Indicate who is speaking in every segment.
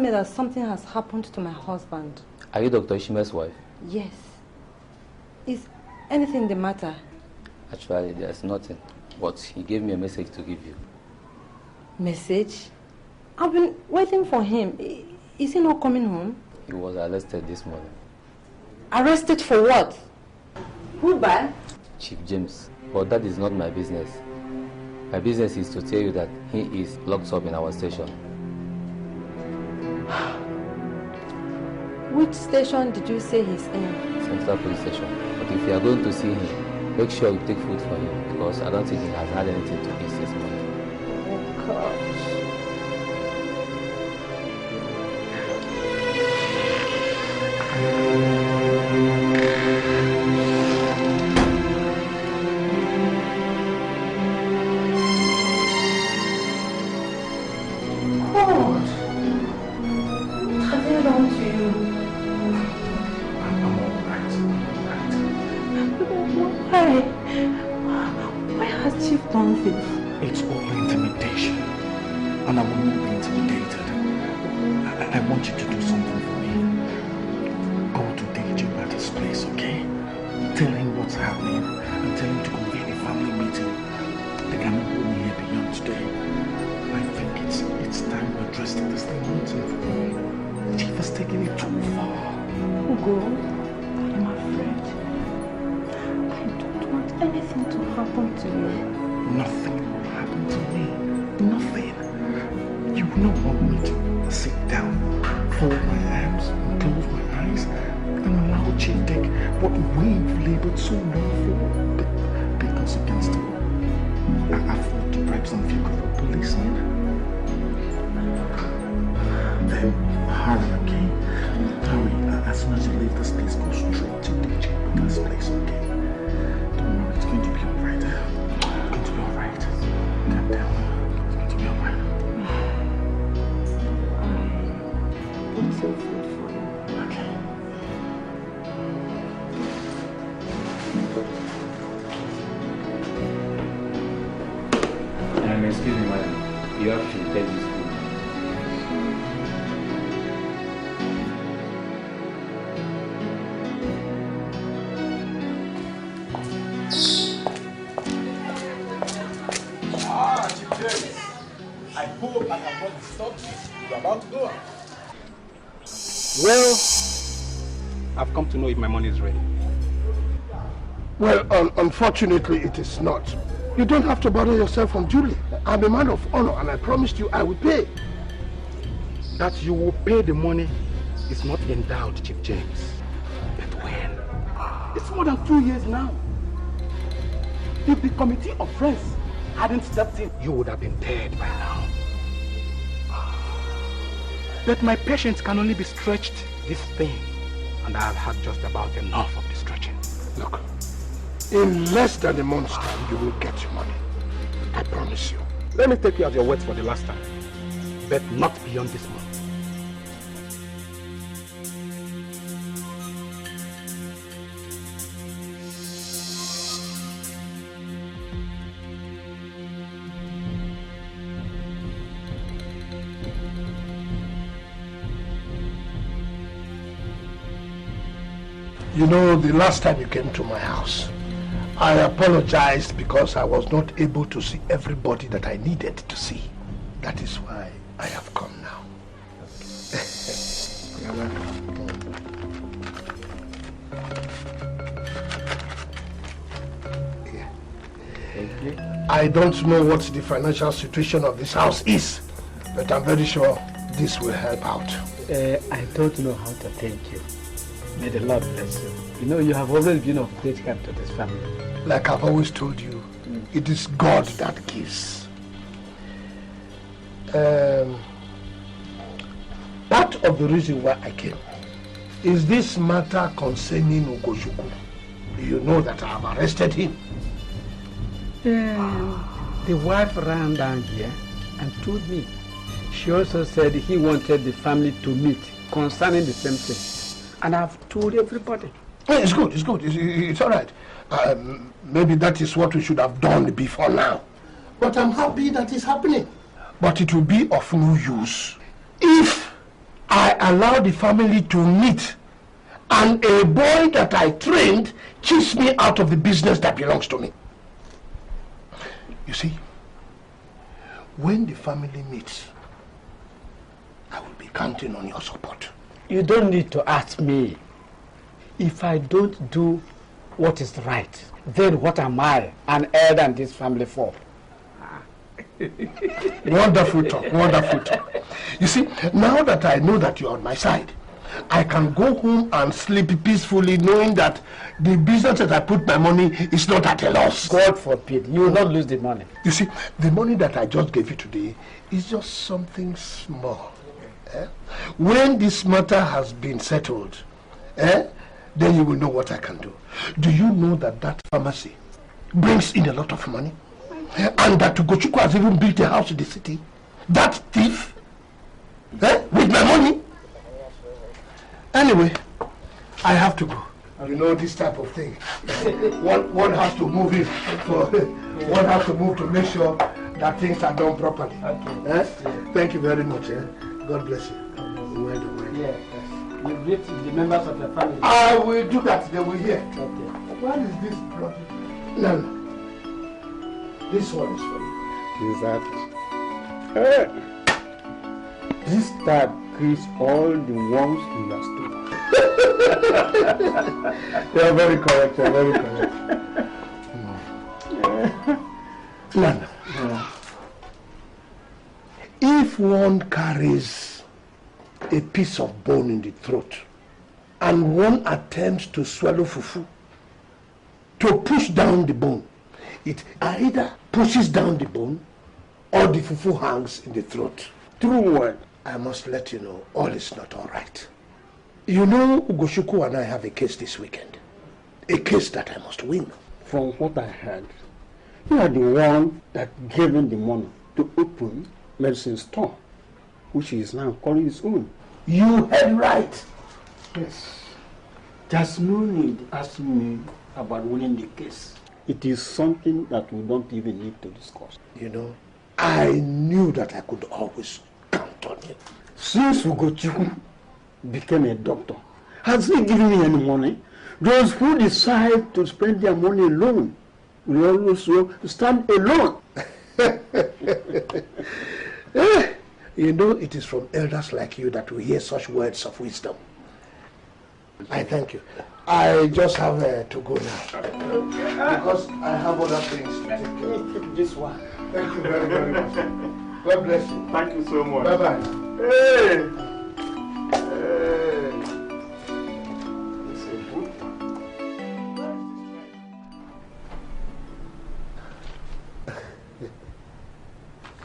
Speaker 1: That something has happened to my husband.
Speaker 2: Are you Dr. Ishime's wife?
Speaker 1: Yes. Is anything the matter?
Speaker 2: Actually, there's nothing. But he gave me a message to give you.
Speaker 1: Message? I've been waiting for him. Is he not coming home?
Speaker 2: He was arrested this morning.
Speaker 1: Arrested for what? Who by?
Speaker 2: Chief James. But that is not my business. My business is to tell you that he is locked up in our station.
Speaker 1: Which station did you say he's in?
Speaker 2: Central Police Station. But if you are going to see him, make sure you take food for him, because I don't think he has had anything to eat this morning.
Speaker 1: Oh gosh.
Speaker 3: It's all intimidation, and I will not be intimidated. I want you to do something for me. Go to DJ Batter's place, okay? Tell him what's happening, and tell him to convene a family meeting. They cannot hold me here beyond today. I think it's time we address this thing once and for all. The chief has taken it too far.
Speaker 1: Ugo, I'm afraid. I don't want anything to happen to you.
Speaker 3: Nothing will happen to me. Nothing. You will not want me to sit down, fold my arms, and close my eyes, and allow Chief take what we've labored so long for pick us against him. I thought to bribe some few of the policemen. Then hurry, okay? Hurry. As soon as you leave this place, go straight to DJ Batter's place, okay? Don't worry, it's going to be alright. Calm down. It's going to be alright.
Speaker 1: Put some food for you.
Speaker 3: Okay.
Speaker 2: Excuse me, madam. You have to take this food.
Speaker 4: I hope I can not stop you. You're about to go out.
Speaker 5: Well, I've come to know if my money is ready.
Speaker 6: Well, unfortunately, it is not. You don't have to bother yourself on Julie. I'm a man of honor, and I promised you I will pay.
Speaker 5: That you will pay the money is not in doubt, Chief James. But when? It's more than 2 years now. If the committee of friends hadn't stepped in, you would have been dead by now. But my patience can only be stretched this thin, and I've had just about enough of the stretching.
Speaker 6: Look, in less than a month's time, you will get your money. I promise you.
Speaker 5: Let me take you at your word for the last time, but not beyond this month.
Speaker 6: You know, the last time you came to my house, I apologized because I was not able to see everybody that I needed to see. That is why I have come now. I don't know what the financial situation of this house is, but I'm very sure this will help out.
Speaker 7: I don't know how to thank you. May the Lord bless you. You know, you have always been of great help to this family.
Speaker 6: Like I've always told you, it is God that gives. Part of the reason why I came is this matter concerning Ozokwor. You know that I have arrested him.
Speaker 7: The wife ran down here and told me. She also said he wanted the family to meet concerning the same thing. And I've told everybody.
Speaker 6: It's good, it's all right. Maybe that is what we should have done before now. But I'm happy that it's happening. But it will be of no use if I allow the family to meet and a boy that I trained cheats me out of the business that belongs to me. You see, when the family meets, I will be counting on your support.
Speaker 7: You don't need to ask me. If I don't do what is right, then what am I, an heir and this family for?
Speaker 6: Wonderful talk, wonderful talk. You see, now that I know that you're on my side, I can go home and sleep peacefully knowing that the business that I put my money is not at a loss.
Speaker 7: God forbid, you will not lose the money.
Speaker 6: You see, the money that I just gave you today is just something small. When this matter has been settled, then you will know what I can do. Do you know that that pharmacy brings in a lot of money? And that Ozokwor has even built a house in the city? That thief? With my money? Anyway, I have to go. You know this type of thing. One has to move in. One has to move to make sure that things are done properly. Okay. Thank you very much. God bless you. Well done.
Speaker 7: Yes. You greet the members of the family.
Speaker 6: I will do that. They will hear.
Speaker 7: Okay.
Speaker 6: What is this bloody? No. This one is for you.
Speaker 5: Exactly. This tag creates all the worms in your stomach. You're very correct. You're very correct.
Speaker 6: Nana. If one carries a piece of bone in the throat and one attempts to swallow fufu, to push down the bone, it either pushes down the bone or the fufu hangs in the throat. True word. I must let you know, all is not all right. You know, Ozokwor and I have a case this weekend. A case that I must win.
Speaker 5: From what I heard, you are the one that gave him the money to open medicine store, which he is now calling his own.
Speaker 6: You heard right.
Speaker 5: Yes. There's no need asking me about winning the case. It is something that we don't even need to discuss.
Speaker 6: You know, I knew that I could always count on you.
Speaker 5: Since Ozokwor became a doctor, has he given me any money? Those who decide to spend their money alone will also stand alone.
Speaker 6: You know, it is from elders like you that we hear such words of wisdom. I thank you. I just have to go now. Because I have other things to take care of.
Speaker 5: This one.
Speaker 6: Thank you very, very much. God bless you.
Speaker 5: Thank you so much.
Speaker 6: Bye-bye.
Speaker 5: Hey!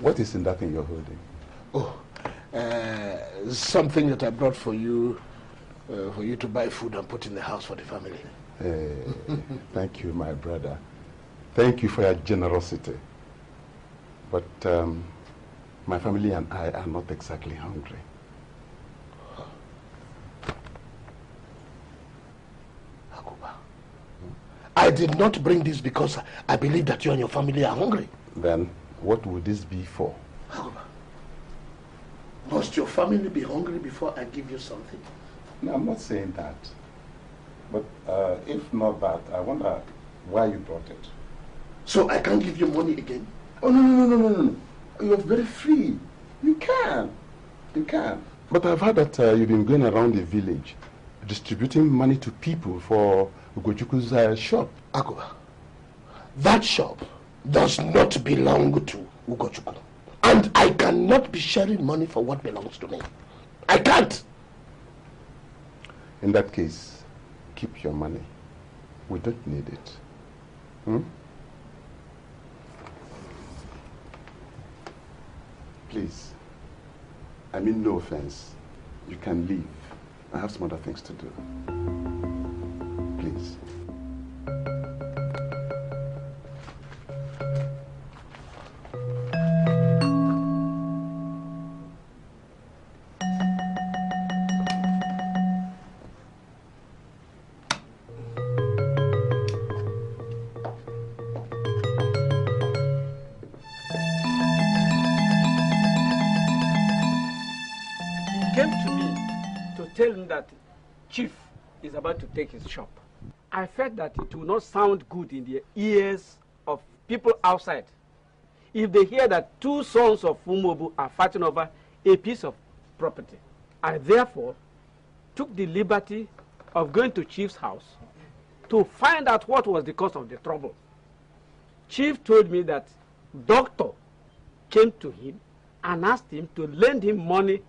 Speaker 3: What is in that thing you're holding?
Speaker 6: Oh, something that I brought for you to buy food and put in the house for the family.
Speaker 3: Thank you, my brother. Thank you for your generosity. But my family and I are not exactly hungry.
Speaker 6: I did not bring this because I believe that you and your family are hungry.
Speaker 3: Then what would this be for?
Speaker 6: Must your family be hungry before I give you something?
Speaker 3: No, I'm not saying that. But if not that, I wonder why you brought it.
Speaker 6: So I can't give you money again?
Speaker 3: Oh, no. You're very free. You can. You can. But I've heard that you've been going around the village distributing money to people for Ogojukwo's shop.
Speaker 6: Akoba, that shop does not belong to Ozokwor. And I cannot be sharing money for what belongs to me. I can't.
Speaker 8: In that case, keep your money. We don't need it. Please. I mean no offense. You can leave. I have some other things to do. Please.
Speaker 7: Tell him that Chief is about to take his shop. I felt that it will not sound good in the ears of people outside if they hear that two sons of Umobu are fighting over a piece of property. I therefore took the liberty of going to Chief's house to find out what was the cause of the trouble. Chief told me that Doctor came to him and asked him to lend him money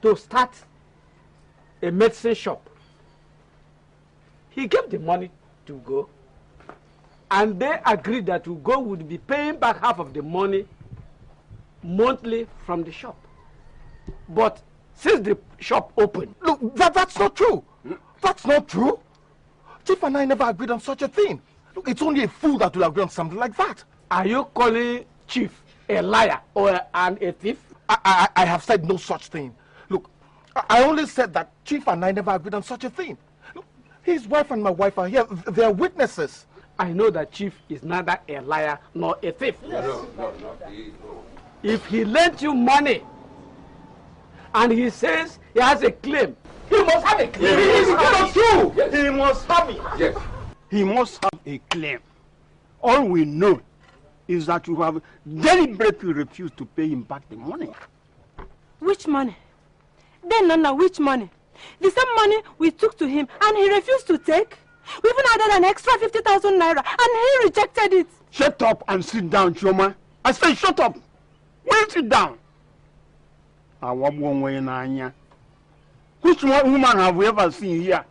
Speaker 7: to start a medicine shop. He gave the money to Ugo, and they agreed that Ugo would be paying back half of the money monthly from the shop. But since the shop opened...
Speaker 5: Look, that's not true. That's not true. Chief and I never agreed on such a thing. Look, it's only a fool that would agree on something like that.
Speaker 7: Are you calling Chief a liar or a thief?
Speaker 5: I have said no such thing. Look, I only said that Chief and I never agreed on such a thing. Look, his wife and my wife are here. They are witnesses.
Speaker 7: I know that Chief is neither a liar nor a thief.
Speaker 6: Yes. No.
Speaker 7: If he lent you money and he says he has a claim, he must have a claim.
Speaker 5: It's not true. Yes. He must have it.
Speaker 6: Yes.
Speaker 9: He must have a claim. All we know is that you have deliberately refused to pay him back the money.
Speaker 10: Which money? Then, Nana, which money? The same money we took to him and he refused to take. We even added an extra 50,000 naira and he rejected it.
Speaker 9: Shut up and sit down, Choma. I say shut up. Will you sit down? Which woman have we ever seen here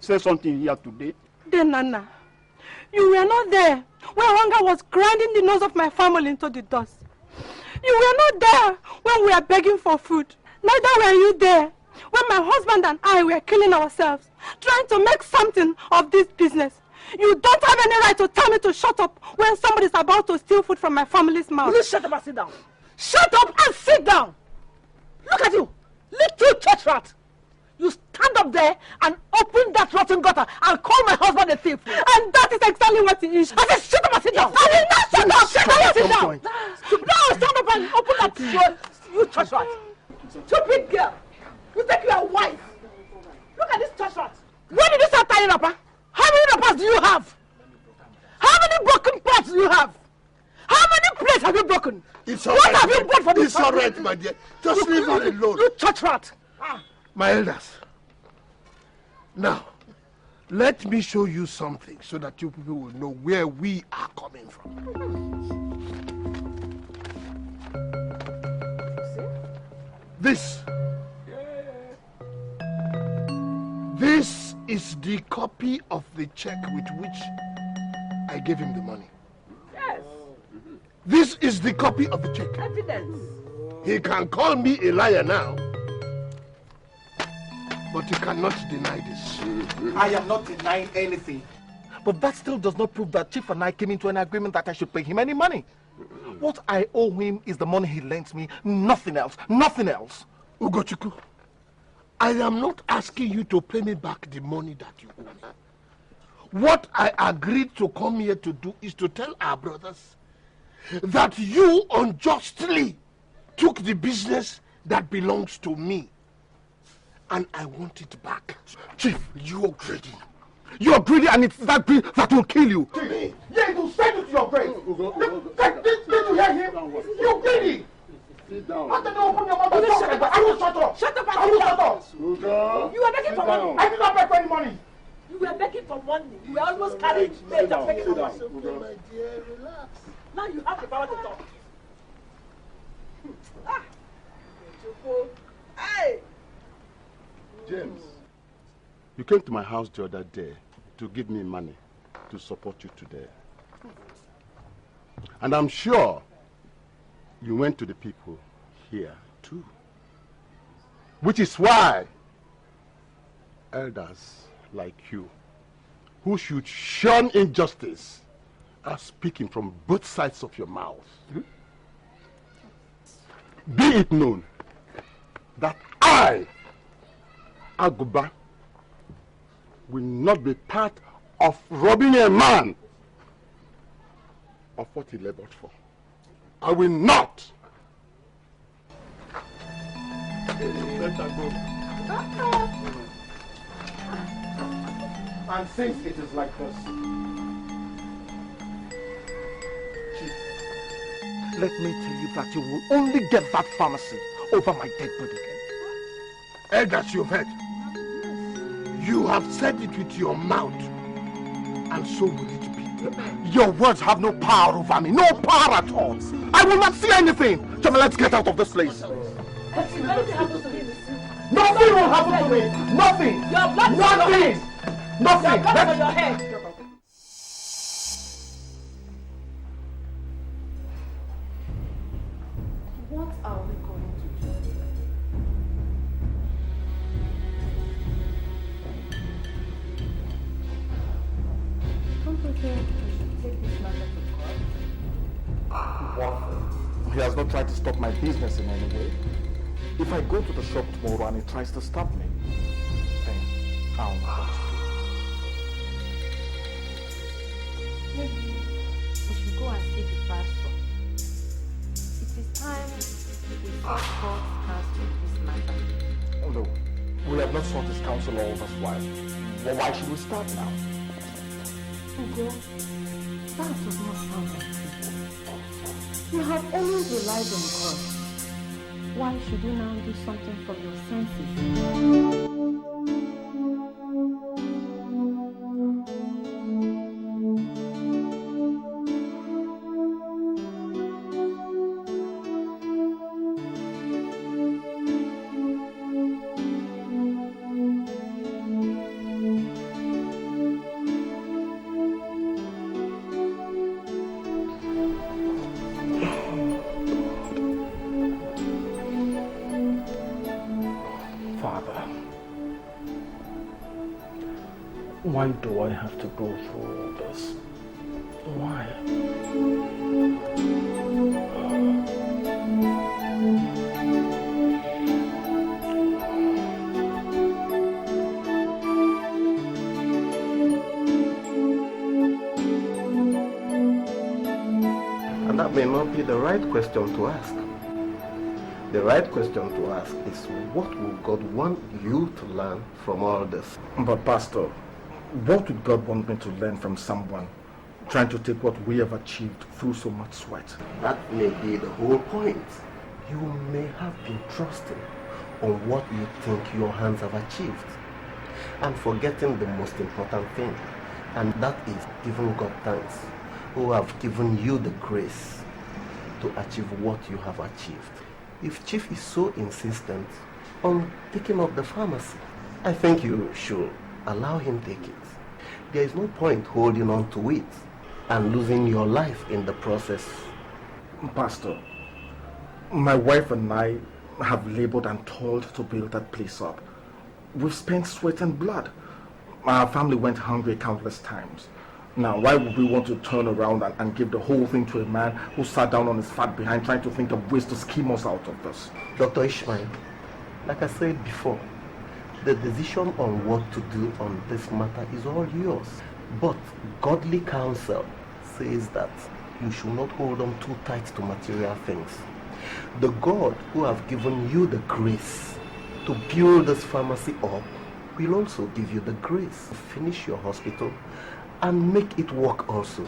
Speaker 9: say something here today?
Speaker 10: Then, Nana, you were not there when hunger was grinding the nose of my family into the dust. You were not there when we were begging for food. Neither were you there when my husband and I were killing ourselves, trying to make something of this business. You don't have any right to tell me to shut up when somebody is about to steal food from my family's mouth.
Speaker 11: Will you shut up and sit down? Shut up and sit down! Look at you, little church rat! You stand up there and open that rotten gutter and call my husband a thief.
Speaker 10: And that is exactly what he is.
Speaker 11: I said shut up and sit down! I did not shut up! Shut up and sit down! No, stand up and open that door, you church rat! Stupid girl! You think you are wise? Look at this church rat! When did you start tying up, huh? How many rappers do you have? How many broken pots do you have? How many plates have you broken?
Speaker 6: It's all
Speaker 11: what
Speaker 6: right,
Speaker 11: have you bought for this?
Speaker 6: It's all right, my dear. Just leave her alone.
Speaker 11: You church rat!
Speaker 6: My elders, now, let me show you something so that you people will know where we are coming from. This is the copy of the check with which I gave him the money.
Speaker 11: Yes.
Speaker 6: This is the copy of the check.
Speaker 11: Evidence.
Speaker 6: He can call me a liar now, but he cannot deny this.
Speaker 5: I am not denying anything. But that still does not prove that Chief and I came into an agreement that I should pay him any money. What I owe him is the money he lends me, nothing else, nothing else.
Speaker 6: Ugochukwu, I am not asking you to pay me back the money that you owe me. What I agreed to come here to do is to tell our brothers that you unjustly took the business that belongs to me. And I want it back. Chief, you are greedy.
Speaker 5: You are greedy and it's that greed that will kill you.
Speaker 6: To me?
Speaker 5: Yeah, it will send you to your grave. Did you hear him? You greedy.
Speaker 9: Sit down.
Speaker 5: How can you open your mouth and talk like that? I will shut up.
Speaker 11: Shut up and
Speaker 5: I will shut up.
Speaker 11: You are begging for money.
Speaker 5: I did not beg for any money.
Speaker 11: You were begging for money. You were almost carrying maids and begging for money.
Speaker 6: My dear, relax.
Speaker 11: Now you have the power to talk. Hey!
Speaker 8: James, you came to my house the other day to give me money to support you today. And I'm sure you went to the people here too. Which is why elders like you, who should shun injustice, are speaking from both sides of your mouth. Be it known that I, Aguba, will not be part of robbing a man of what he labored for. I will not. Let her go.
Speaker 5: And since it is like this, Chief, let me tell you that you will only get that pharmacy over my dead body.
Speaker 6: Elders, you've heard. You have said it with your mouth, and so will it be.
Speaker 5: Your words have no power over me, no power at all. I will not see anything. So let's get out of this place.
Speaker 11: Nothing happens to me.
Speaker 5: Nothing will happen to me. Nothing.
Speaker 11: Your blood
Speaker 5: Nothing. Nothing.
Speaker 11: Your blood on your head.
Speaker 1: What are we going to do? Don't you think we should take this matter to court?
Speaker 5: One thing, he has not tried to stop my business in any way. If I go to the shop tomorrow and he tries to stop me, then I'll know what to do.
Speaker 1: Maybe we should go and see the pastor. It is time we sought God's counsel in this matter.
Speaker 5: Oh no, we have not sought his counsel all this while. Well, why should we start now?
Speaker 1: Ugo, that does not sound like it. You have always relied on God. Why should you now do something from your senses?
Speaker 5: Why do I have to go through all this? Why?
Speaker 12: And that may not be the right question to ask. The right question to ask is, what will God want you to learn from all this?
Speaker 5: But Pastor, what would God want me to learn from someone trying to take what we have achieved through so much sweat?
Speaker 12: That may be the whole point. You may have been trusting on what you think your hands have achieved and forgetting the most important thing, and that is giving God thanks, who have given you the grace to achieve what you have achieved. If Chief is so insistent on taking up the pharmacy, I think you should allow him take it. There is no point holding on to it and losing your life in the process.
Speaker 5: Pastor, my wife and I have labored and toiled to build that place up. We've spent sweat and blood. Our family went hungry countless times. Now, why would we want to turn around and give the whole thing to a man who sat down on his fat behind trying to think of ways to scheme us out of this?
Speaker 12: Dr. Ishmael, like I said before, the decision on what to do on this matter is all yours. But godly counsel says that you should not hold on too tight to material things. The God who have given you the grace to build this pharmacy up will also give you the grace to finish your hospital and make it work also.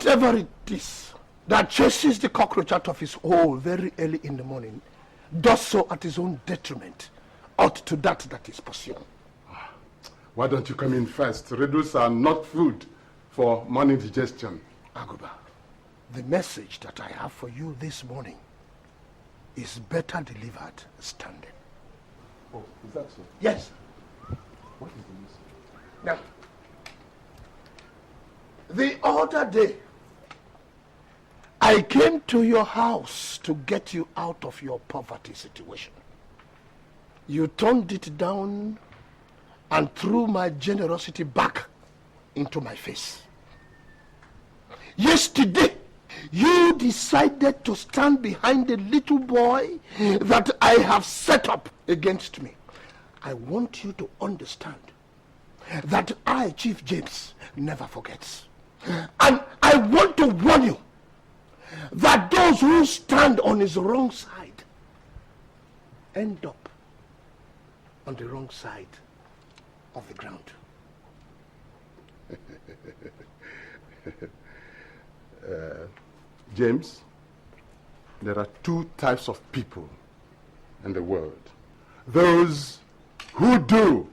Speaker 6: whatever it is that chases the cockroach out of his hole very early in the morning does so at his own detriment, ought to that is pursued.
Speaker 8: Why don't you come in first? Riddles are not food for morning digestion.
Speaker 6: Aguba, the message that I have for you this morning is better delivered standing.
Speaker 8: Oh, is that so?
Speaker 6: Yes.
Speaker 8: What is the message?
Speaker 6: Now, the other day, I came to your house to get you out of your poverty situation. You turned it down and threw my generosity back into my face. Yesterday, you decided to stand behind the little boy that I have set up against me. I want you to understand that I, Chief James, never forgets. And I want to warn you that those who stand on his wrong side end up on the wrong side of the ground.
Speaker 8: James, there are two types of people in the world. Those who do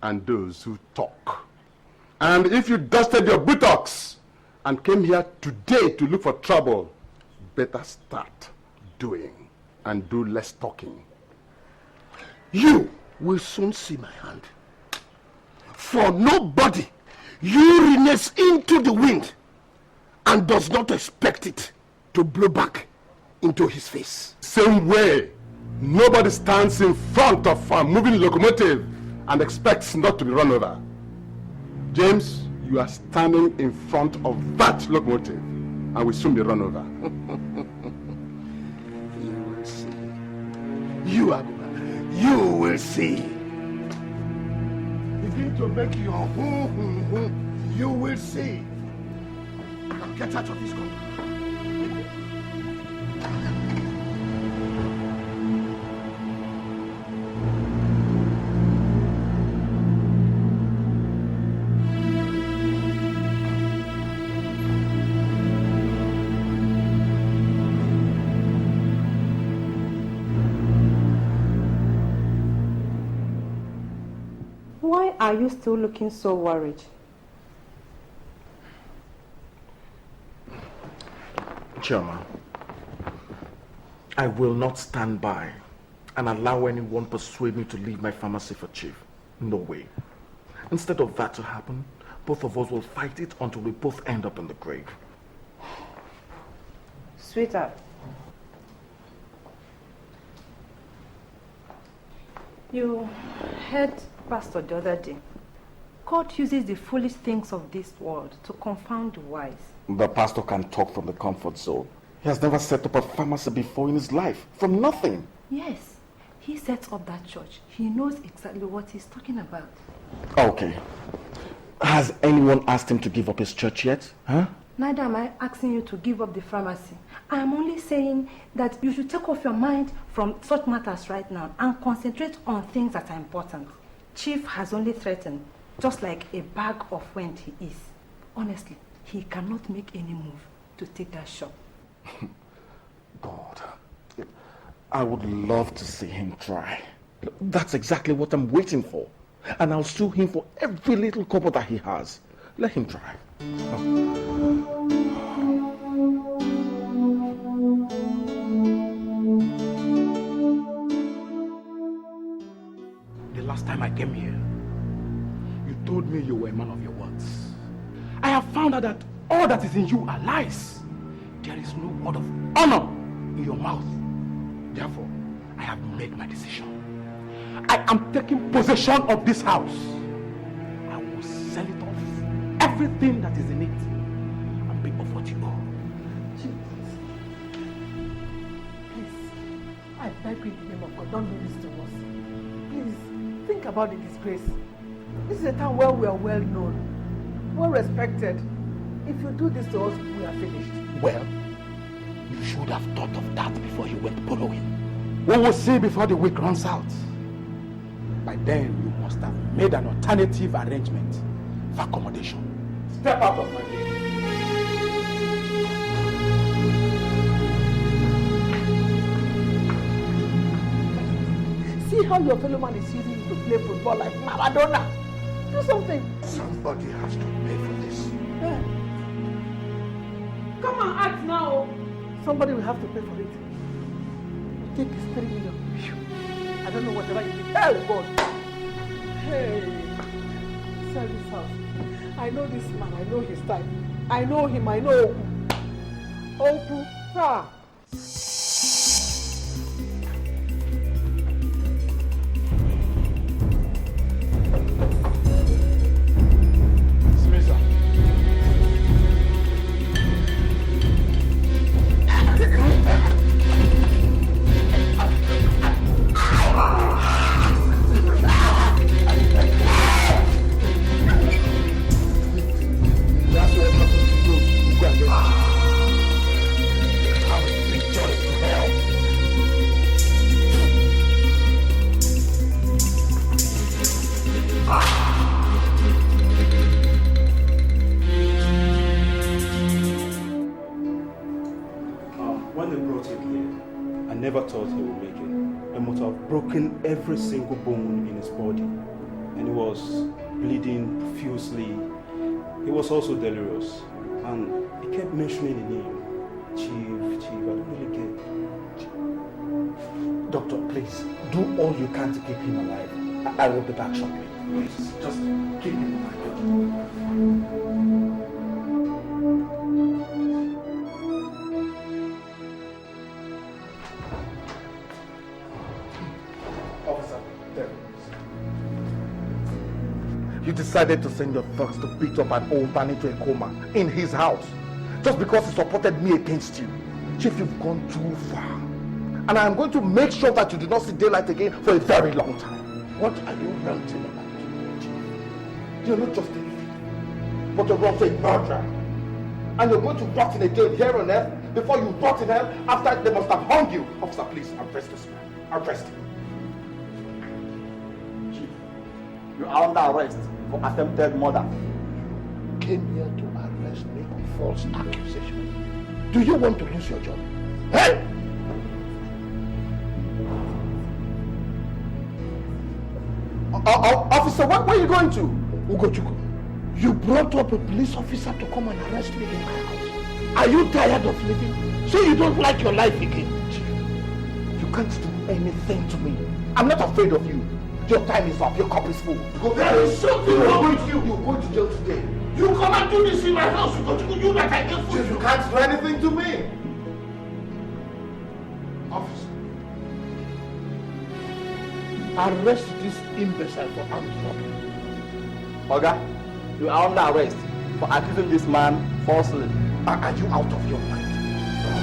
Speaker 8: and those who talk. And if you dusted your buttocks and came here today to look for trouble, better start doing and do less talking.
Speaker 6: You will soon see my hand. For nobody urinates into the wind and does not expect it to blow back into his face.
Speaker 8: Same way, nobody stands in front of a moving locomotive and expects not to be run over. James, you are standing in front of that locomotive and will soon be run over.
Speaker 6: You will see. You, Aguba, you will see. Begin to make your you will see. Now get out of this country.
Speaker 1: Why are you still looking so worried?
Speaker 3: Choma, I will not stand by and allow anyone persuade me to leave my pharmacy for Chief. No way. Instead of that to happen, both of us will fight it until we both end up in the grave.
Speaker 1: Sweetheart, you heard Pastor the other day. God uses the foolish things of this world to confound the wise.
Speaker 3: The pastor can talk from the comfort zone. He has never set up a pharmacy before in his life, from nothing.
Speaker 1: Yes, he sets up that church. He knows exactly what he's talking about.
Speaker 3: Okay. Has anyone asked him to give up his church yet? Huh?
Speaker 1: Neither am I asking you to give up the pharmacy. I am only saying that you should take off your mind from such matters right now and concentrate on things that are important. Chief has only threatened, just like a bag of wind he is. Honestly, he cannot make any move to take that shop.
Speaker 3: God, I would love to see him try. That's exactly what I'm waiting for. And I'll sue him for every little kobo that he has. Let him try.
Speaker 5: The last time I came here, you told me you were a man of your words. I have found out that all that is in you are lies. There is no word of honor in your mouth. Therefore, I have made my decision. I am taking possession of this house. I will sell it off, everything that is in it, and pay off what you owe.
Speaker 11: Please, I beg you in the name of God, don't do this to us. Please, think about the disgrace. This is a town where we are well known, well respected. If you do this to us, we are finished.
Speaker 5: Well, you should have thought of that before you went following. We will see before the week runs out. By then, you must have made an alternative arrangement for accommodation. Step out of my way.
Speaker 11: sure your fellow man is using you to play football like Maradona. Do something.
Speaker 6: Somebody has to pay for this.
Speaker 11: Yeah. Come on, act now. Somebody will have to pay for it. You take this 3 million. I don't know whatever you did. Hell, God. Hey, sell this house. I know this man. I know his type. I know him. I know Oku. Ah.
Speaker 3: Every single bone in his body, and he was bleeding profusely. He was also delirious, and he kept mentioning the name, Chief, I don't really get.
Speaker 5: Doctor, please, do all you can to keep him alive. I will be back shortly. Please, just keep him alive. You decided to send your thugs to beat up an old man into a coma in his house just because he supported me against you. Chief, you've gone too far. And I am going to make sure that you do not see daylight again for a very long time. What are you ranting about, Chief? You're not just a thief, but you're also a murderer. And you're going to rot in a jail here on earth before you rot in hell after they must have hung you. Officer, please, arrest this man. Arrest him.
Speaker 13: Chief, you are under arrest for attempted murder.
Speaker 6: Came here to arrest me on false accusation. Do you want to lose your job? Hey!
Speaker 5: Officer, where are you going to?
Speaker 6: Ugochukwu, you brought up a police officer to come and arrest me in my house. Are you tired of living? So you don't like your life again?
Speaker 5: You can't do anything to me. I'm not afraid of you. Your time is up. Your cup is full.
Speaker 6: There is something wrong with you.
Speaker 5: You're going to jail today.
Speaker 6: You come and do this in my house. You that I get food.
Speaker 5: You can't do anything to me.
Speaker 6: Officer, arrest this imbecile for armed robbery.
Speaker 13: Oga, you are under arrest for accusing this man falsely.
Speaker 5: Are you out of your mind?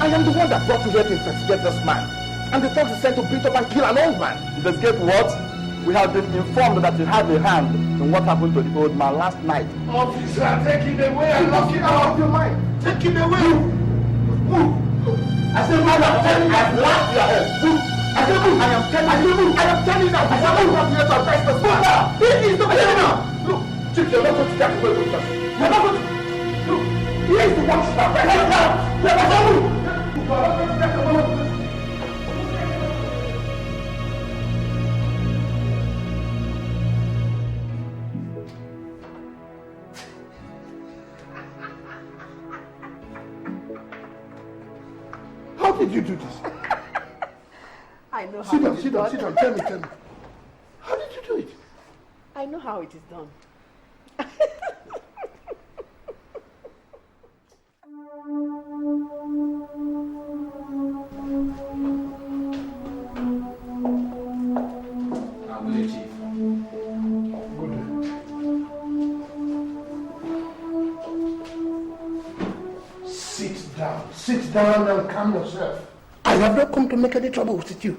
Speaker 5: I am the one that brought you here to investigate this man. And the thugs is sent to beat up and kill an old man.
Speaker 13: Investigate what? We have been informed that you have a hand in what happened to the old man last night.
Speaker 6: Officer, take it away and lock it out of your mind. Take it away. Move.
Speaker 5: I said, madam, I've lost your head. Move. I said, move. I am telling you. I am telling you now. I said, move. I'm here to arrest this man. This is the man now. Look, Chief, you're not going to get away with this. You're not going to. Look, he is the one to arrest him now. You're not going to. You're not going to get away with this. How did you do this?
Speaker 11: I know how
Speaker 6: Sit
Speaker 11: it is
Speaker 6: down. Tell me. How did you do it?
Speaker 11: I know how it is done.
Speaker 6: Sit down and calm yourself. I have not come to make any trouble with you.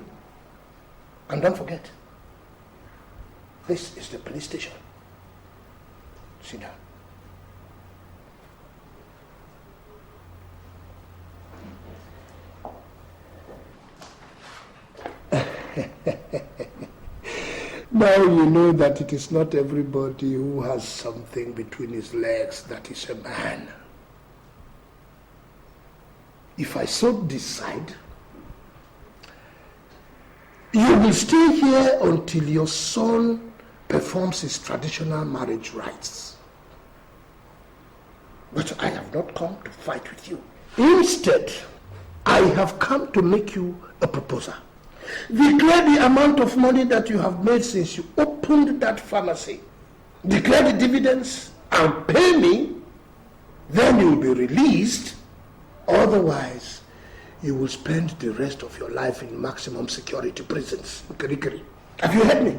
Speaker 6: And don't forget, this is the police station. Sit down. Now you know that it is not everybody who has something between his legs that is a man. If I so decide, you will stay here until your son performs his traditional marriage rites. But I have not come to fight with you. Instead, I have come to make you a proposal. Declare the amount of money that you have made since you opened that pharmacy. Declare the dividends and pay me. Then you will be released. Otherwise, you will spend the rest of your life in maximum security prisons. Have you heard me?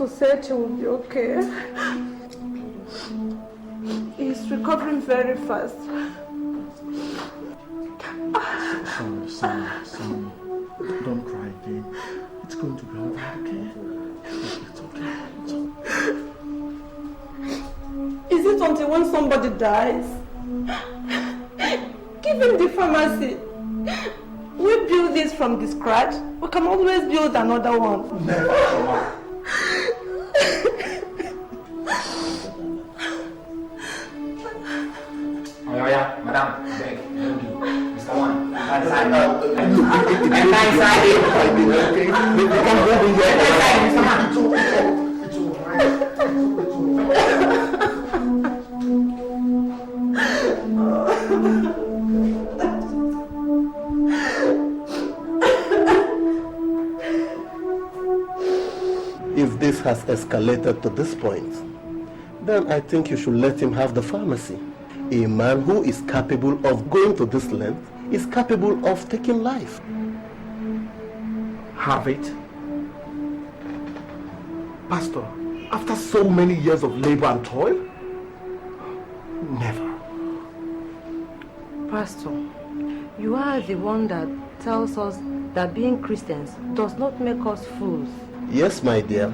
Speaker 10: Said he will be okay. He's recovering very fast.
Speaker 3: Sorry. Don't cry again. It's going to be over, okay? It's okay.
Speaker 10: Is it until when somebody dies? Give him the pharmacy. We build this from the scratch. We can always build another one.
Speaker 3: Never.
Speaker 14: Madam, beg, thank you. Mr. One. Inside.
Speaker 12: If this has escalated to this point, then I think you should let him have the pharmacy. A man who is capable of going to this length is capable of taking life.
Speaker 3: Have it? Pastor, after so many years of labor and toil? Never.
Speaker 1: Pastor, you are the one that tells us that being Christians does not make us fools.
Speaker 12: Yes, my dear.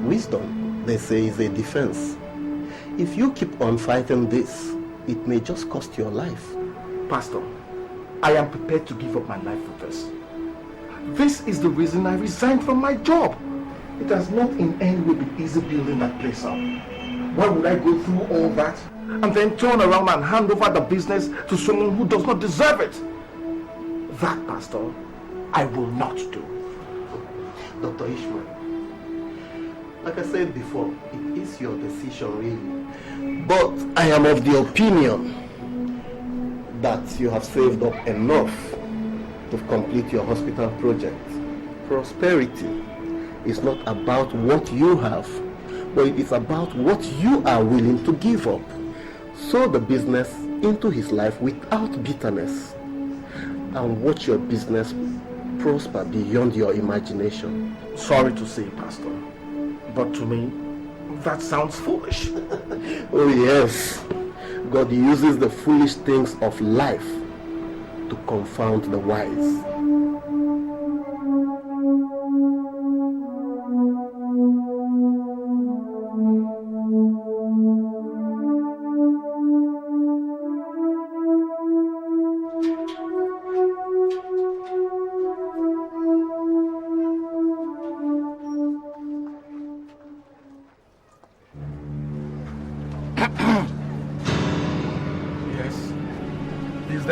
Speaker 12: Wisdom, they say, is a defense. If you keep on fighting this, it may just cost your life.
Speaker 3: Pastor, I am prepared to give up my life for this. This is the reason I resigned from my job. It has not in any way been easy building that place up. Why would I go through all that and then turn around and hand over the business to someone who does not deserve it? That, Pastor, I will not do.
Speaker 12: Dr. Ishmael, like I said before, it is your decision really. But I am of the opinion that you have saved up enough to complete your hospital project. Prosperity is not about what you have, but it is about what you are willing to give up. Sow the business into his life without bitterness, and watch your business prosper beyond your imagination.
Speaker 3: Sorry to say, Pastor, but to me, that sounds foolish.
Speaker 12: Oh yes, God uses the foolish things of life to confound the wise.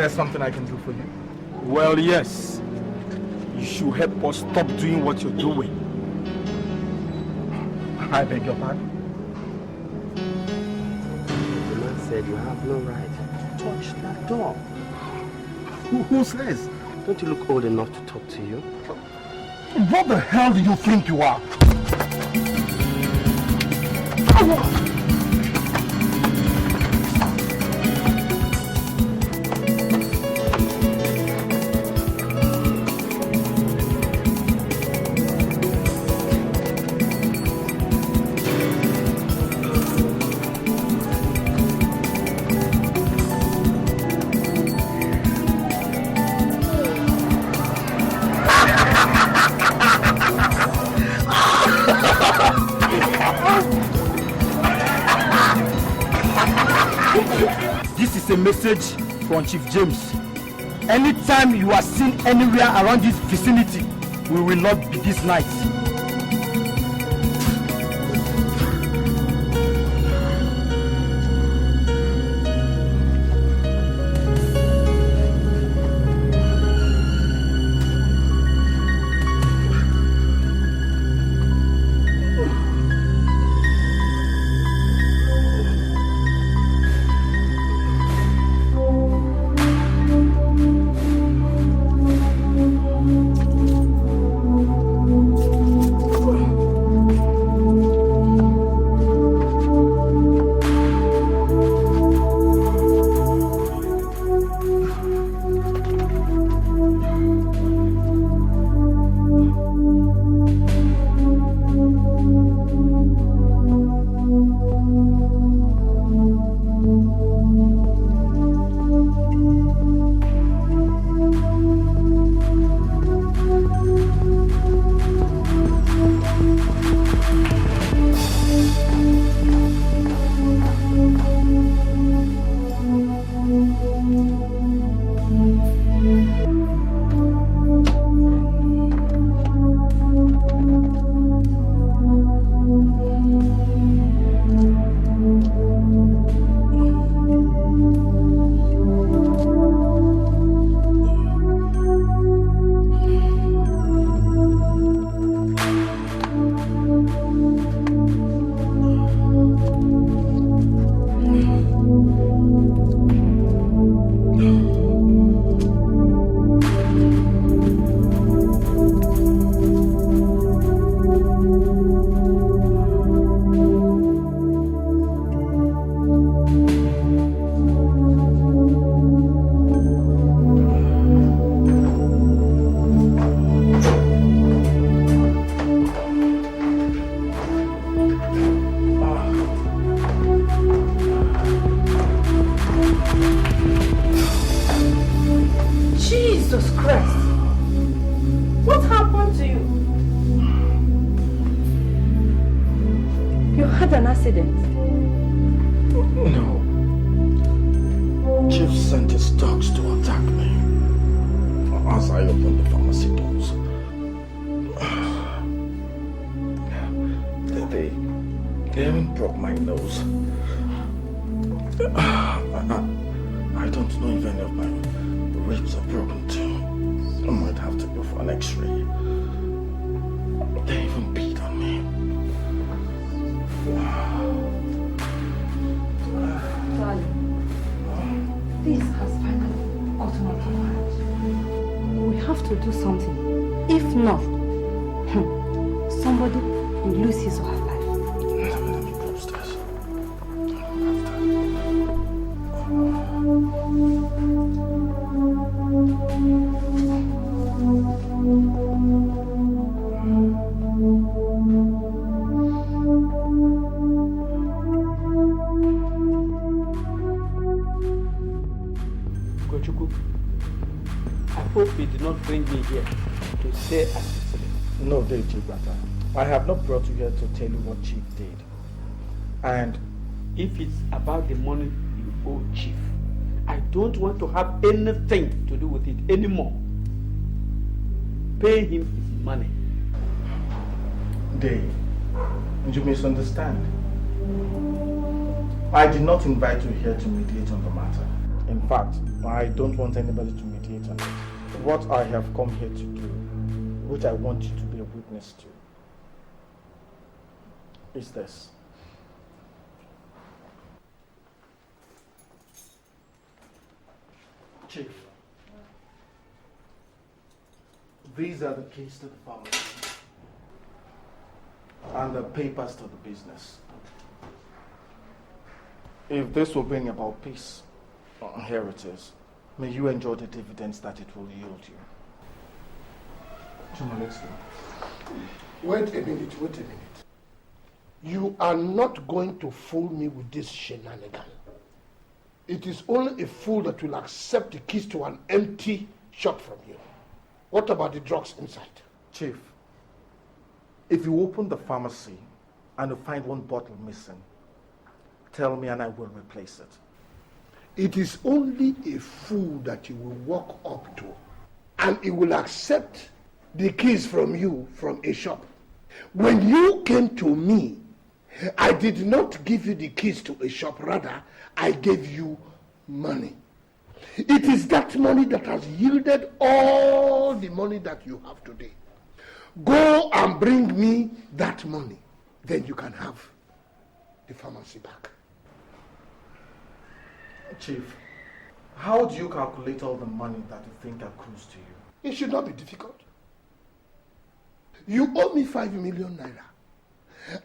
Speaker 3: there something I can do for you?
Speaker 9: Well, yes. You should help us stop doing what you're doing.
Speaker 3: I beg your pardon?
Speaker 12: The man said you have no right to touch that door.
Speaker 3: Who says?
Speaker 12: Don't you look old enough to talk to you?
Speaker 3: What the hell do you think you are?
Speaker 9: This is a message from Chief James. Anytime you are seen anywhere around this vicinity, we will not be this night.
Speaker 3: I have not brought you here to tell you what Chief did. And
Speaker 7: if it's about the money you owe Chief, I don't want to have anything to do with it anymore. Pay him his money.
Speaker 3: Dave, you misunderstand. I did not invite you here to mediate on the matter. In fact, I don't want anybody to mediate on it. What I have come here to do, which I want you to be a witness to, is this. Chief, these are the keys to the family and the papers to the business. If this will bring about peace, here it is. May you enjoy the dividends that it will yield you. Chuma, let's go.
Speaker 6: Wait a minute. You are not going to fool me with this shenanigan. It is only a fool that will accept the keys to an empty shop from you. What about the drugs inside?
Speaker 3: Chief, if you open the pharmacy and you find one bottle missing, tell me and I will replace it.
Speaker 6: It is only a fool that you will walk up to and he will accept the keys from you from a shop. When you came to me, I did not give you the keys to a shop, rather I gave you money. It is that money that has yielded all the money that you have today. Go and bring me that money, then you can have the pharmacy back.
Speaker 3: Chief, how do you calculate all the money that you think accrues to you?
Speaker 6: It should not be difficult. You owe me 5 million naira.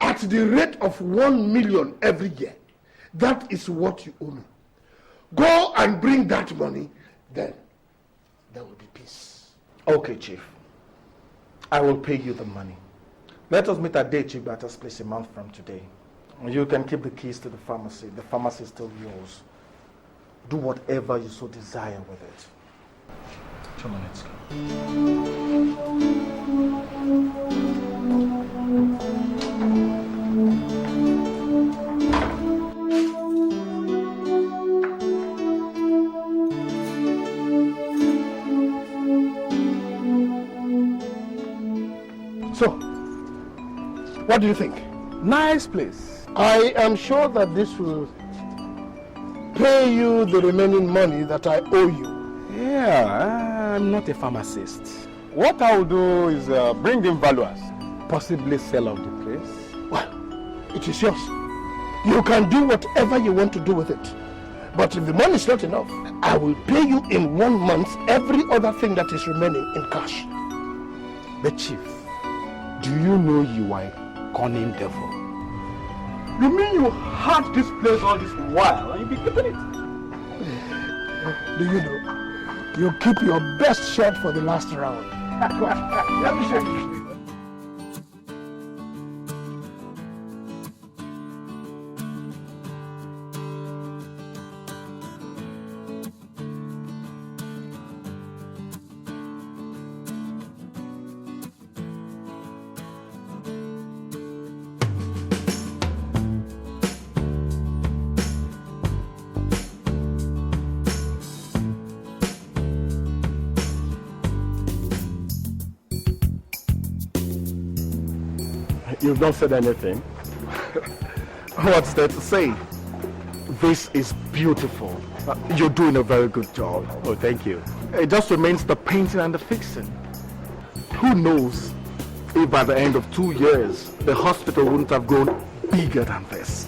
Speaker 6: At the rate of 1 million every year, that is what you owe me. Go and bring that money, then there will be peace.
Speaker 3: Okay, Chief. I will pay you the money. Let us meet at Day Chief Batter's place a month from today. You can keep the keys to the pharmacy. The pharmacy is still yours. Do whatever you so desire with it. Chuma, let's go.
Speaker 6: So, what do you think?
Speaker 3: Nice place.
Speaker 6: I am sure that this will pay you the remaining money that I owe you.
Speaker 9: Yeah, I'm not a pharmacist. What I will do is bring in valuers, possibly sell off the place.
Speaker 6: Well, it is yours. You can do whatever you want to do with it. But if the money is not enough, I will pay you in 1 month every other thing that is remaining in cash.
Speaker 9: But Chief, do you know you are a cunning devil?
Speaker 3: You mean you had this place all this while and you be keeping it?
Speaker 6: Do you know? You keep your best shot for the last round.
Speaker 3: Let me show you.
Speaker 9: You've not said anything.
Speaker 3: What's there to say? This is beautiful. You're doing a very good job.
Speaker 9: Oh, thank you.
Speaker 3: It just remains the painting and the fixing. Who knows if by the end of 2 years, the hospital wouldn't have grown bigger than this.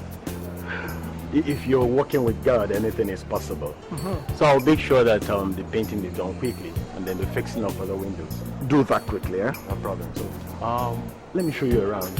Speaker 9: If you're working with God, anything is possible. So I'll make sure that the painting is done quickly and then the fixing of other windows.
Speaker 3: Do that quickly, eh?
Speaker 9: No problem. So, let me show you around.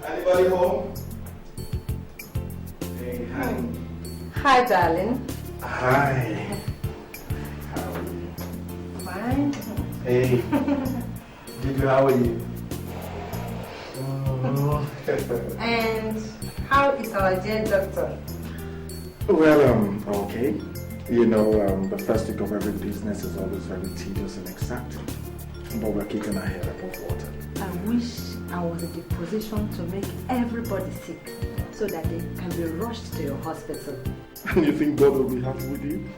Speaker 3: Anybody home? Hey, hi.
Speaker 1: Hi, darling.
Speaker 3: Hi. How are you?
Speaker 1: Fine.
Speaker 3: Hey. Gigi, how are you?
Speaker 1: And how is our dear doctor?
Speaker 3: Well, okay. You know, the first week of every business is always very tedious and exacting. But we're kicking our head above water.
Speaker 1: I wish I was in the position to make everybody sick so that they can be rushed to your hospital.
Speaker 3: And you think God will be happy with you?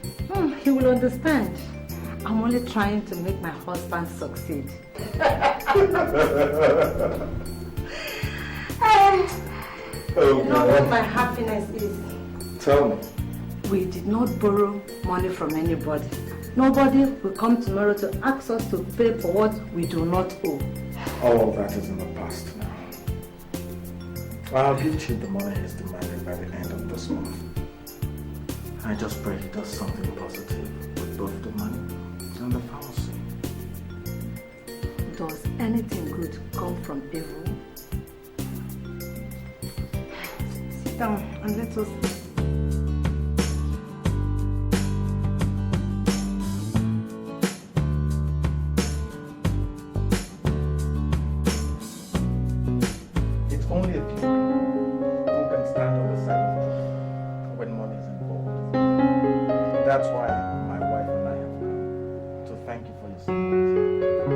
Speaker 1: He will understand. I'm only trying to make my husband succeed. You know what my happiness is?
Speaker 3: Tell me.
Speaker 1: We did not borrow money from anybody. Nobody will come tomorrow to ask us to pay for what we do not owe.
Speaker 3: All of that is in the past now. I'll give Chief the money he's demanding by the end of this month. I just pray he does something positive with both the money and the pharmacy.
Speaker 1: Does anything good come from evil? Sit down and let us...
Speaker 3: It's only a few who can stand on the side of truth when money is involved. That's why my wife and I have come to thank you for your support.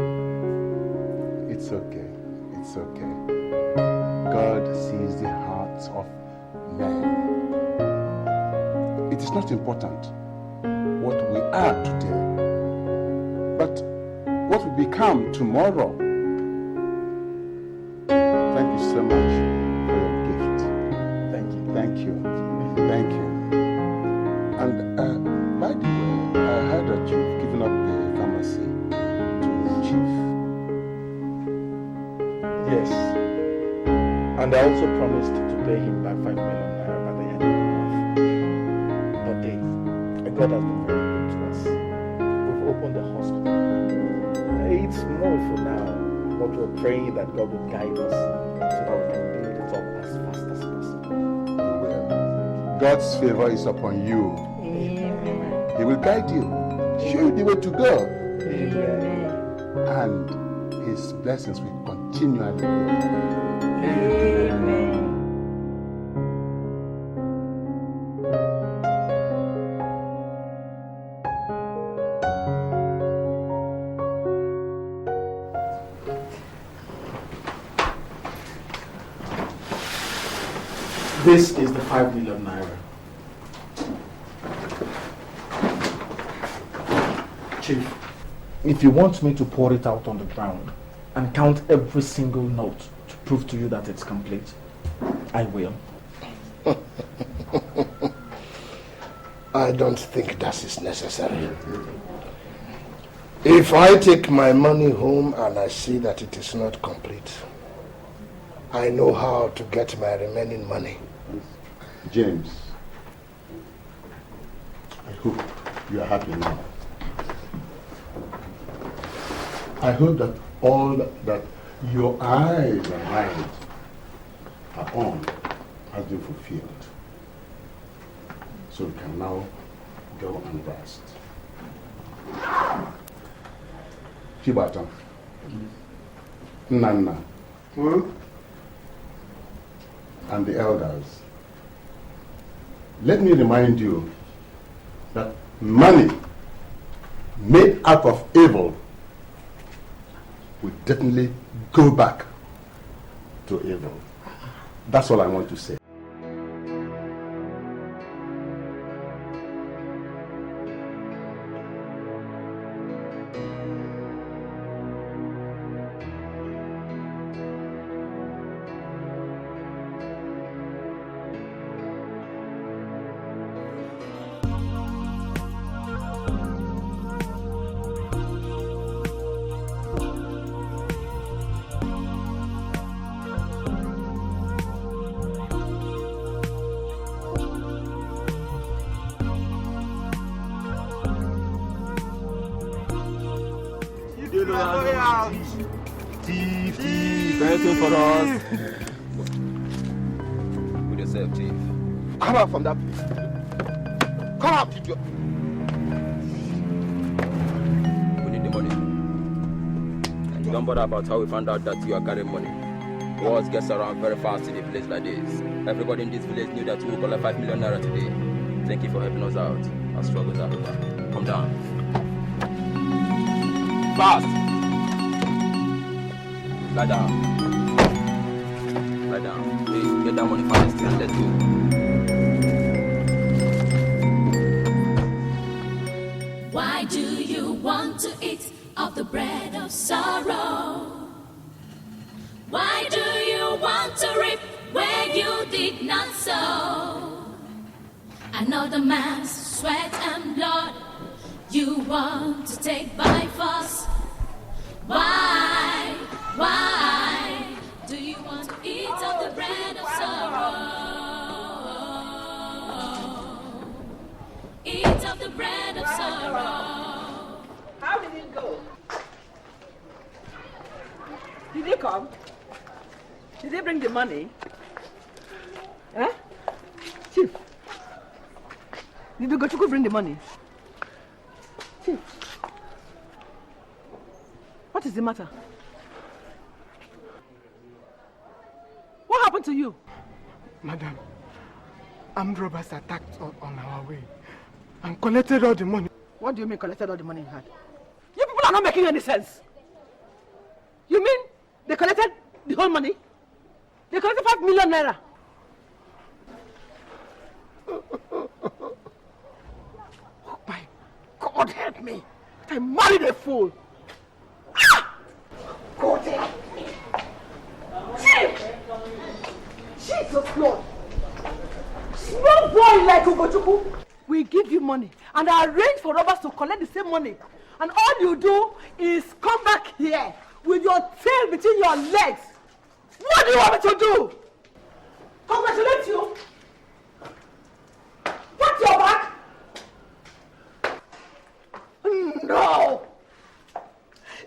Speaker 8: It's okay. It's okay. God sees the hearts of men. It is not important what we are today, but what we become tomorrow. Thank you so much for your gift.
Speaker 3: Thank you.
Speaker 8: Thank you. Thank you. And by the way, I heard that you've given up the pharmacy to the chief.
Speaker 3: Yes. And I also promised to pay him back 5 million naira by the end of the month. But Dave, God has been very good to us. We've opened the hospital. It's more for now, but we're praying that God will guide us so that we can build it up as fast as possible.
Speaker 8: God's favor is upon you.
Speaker 1: Amen.
Speaker 8: He will guide you, show you the way to go.
Speaker 1: Amen.
Speaker 8: And His blessings will continually be upon you.
Speaker 1: Amen.
Speaker 3: This is the 5 million naira. Chief, if you want me to pour it out on the ground and count every single note to prove to you that it's complete, I will.
Speaker 6: I don't think that is necessary. If I take my money home and I see that it is not complete, I know how to get my remaining money.
Speaker 8: James, I hope you are happy now. I hope that all that your eyes and mind are on has been fulfilled. So we can now go and rest. Chibata, Nana, and the elders, let me remind you that money made out of evil will definitely go back to evil. That's all I want to say.
Speaker 9: Thief, anything for us?
Speaker 2: With yourself, Chief.
Speaker 9: Come out from that place. Come out, idiot.
Speaker 2: We need the money. And don't bother about how we found out that you are carrying money. Words gets around very fast in a place like this. Everybody in this village knew that we will collect 5 million naira today. Thank you for helping us out. Our struggles are over. Come down. Fast! Lie down. Lie down. Please, get that money fast and let's go.
Speaker 15: Why do you want to eat of the bread of sorrow? Why do you want to reap where you did not sow? Another man's sweat and blood you want to take by force. Why do you want to eat of the bread of sorrow? Eat of the bread of sorrow.
Speaker 11: How did it go? Did he come? Did he bring the money? Eh? Chief, did you go to bring the money? Chief, what is the matter? What happened to you?
Speaker 6: Madam, armed robbers attacked on our way and collected all the money.
Speaker 11: What do you mean collected all the money you had? You people are not making any sense. You mean they collected the whole money? They collected 5 million naira. Oh my God, help me. I married a fool. God help me. Chief! Jesus Lord. Small boy like Ugochukwu. We give you money and I arrange for robbers to collect the same money. And all you do is come back here with your tail between your legs. What do you want me to do? Congratulate you? What's your back? No!